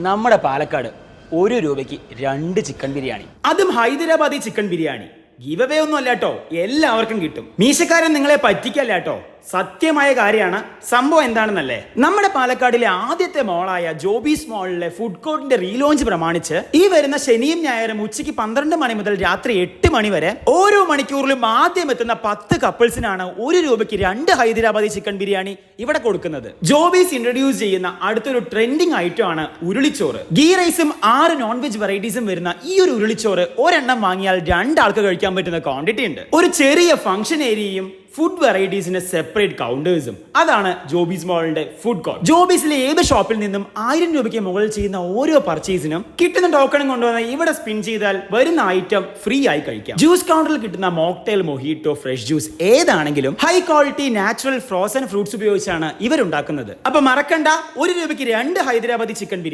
നമ്മുടെ പാലക്കാട് 1 രൂപയ്ക്ക് 2 ചിക്കൻ ബിരിയാണി, അതും Hyderabadi chicken biryani. Give away ഒന്നും അല്ല കേട്ടോ, എല്ലാവർക്കും കിട്ടും. മീശക്കാരൻ നിങ്ങളെ പറ്റിക്കല്ല കേട്ടോ, സത്യമായ കാര്യമാണ്. സംഭവം എന്താണെന്നല്ലേ, നമ്മുടെ പാലക്കാടിലെ ആദ്യത്തെ മോളായ ജോബീസ് മോളിലെ ഫുഡ് കോർട്ടിന്റെ റീലോഞ്ച് പ്രമാണിച്ച് ഈ വരുന്ന ശനിയും ഞായറും ഉച്ചയ്ക്ക് 12 മണി മുതൽ രാത്രി 8 മണി വരെ ഓരോ മണിക്കൂറിലും ആദ്യം എത്തുന്ന 10 കപ്പിൾസിനാണ് 1 രൂപയ്ക്ക് 2 ഹൈദരാബാദി ചിക്കൻ ബിരിയാണി ഇവിടെ കൊടുക്കുന്നത്. ജോബീസ് ഇൻട്രൊഡ്യൂസ് ചെയ്യുന്ന അടുത്തൊരു ട്രെൻഡിങ് ഐറ്റം ആണ് ഉരുളിച്ചോറ്. ഗീ റൈസും 6 നോൺ വെജ് വെറൈറ്റീസും വരുന്ന ഈ ഒരു ഉരുളിച്ചോറ് ഒരെണ്ണം വാങ്ങിയാൽ 2 ആൾക്ക് കഴിക്കാൻ പറ്റുന്ന ക്വാണ്ടിറ്റി ഉണ്ട്. ഒരു ചെറിയ ഫംഗ്ഷൻ ഏരിയയും ഫുഡ് വെറൈറ്റീസിന് സെപ്പറേറ്റ് കൗണ്ടേഴ്സും. അതാണ് ജോബീസ് മോളിന്റെ ഫുഡ് കോർട്ട്. ജോബീസിലെ ഏത് ഷോപ്പിൽ നിന്നും 1000 രൂപയ്ക്ക് മുകളിൽ ചെയ്യുന്ന ഓരോ പർച്ചേസിനും കിട്ടുന്ന ടോക്കണും കൊണ്ടുവന്ന് ഇവിടെ സ്പിൻ ചെയ്താൽ വരുന്ന ഐറ്റം ഫ്രീ ആയി കഴിക്കാം. ജ്യൂസ് കൗണ്ടറിൽ കിട്ടുന്ന മോക്ടെയിൽ, മൊഹിറ്റോ, ഫ്രഷ് ജ്യൂസ് ഏതാണെങ്കിലും high quality natural frozen fruits ഉപയോഗിച്ചാണ് ഇവരുണ്ടാക്കുന്നത്. അപ്പൊ മറക്കണ്ട, 1 രൂപയ്ക്ക് 2 ഹൈദരാബാദി ചിക്കൻ ബിരിയാണി.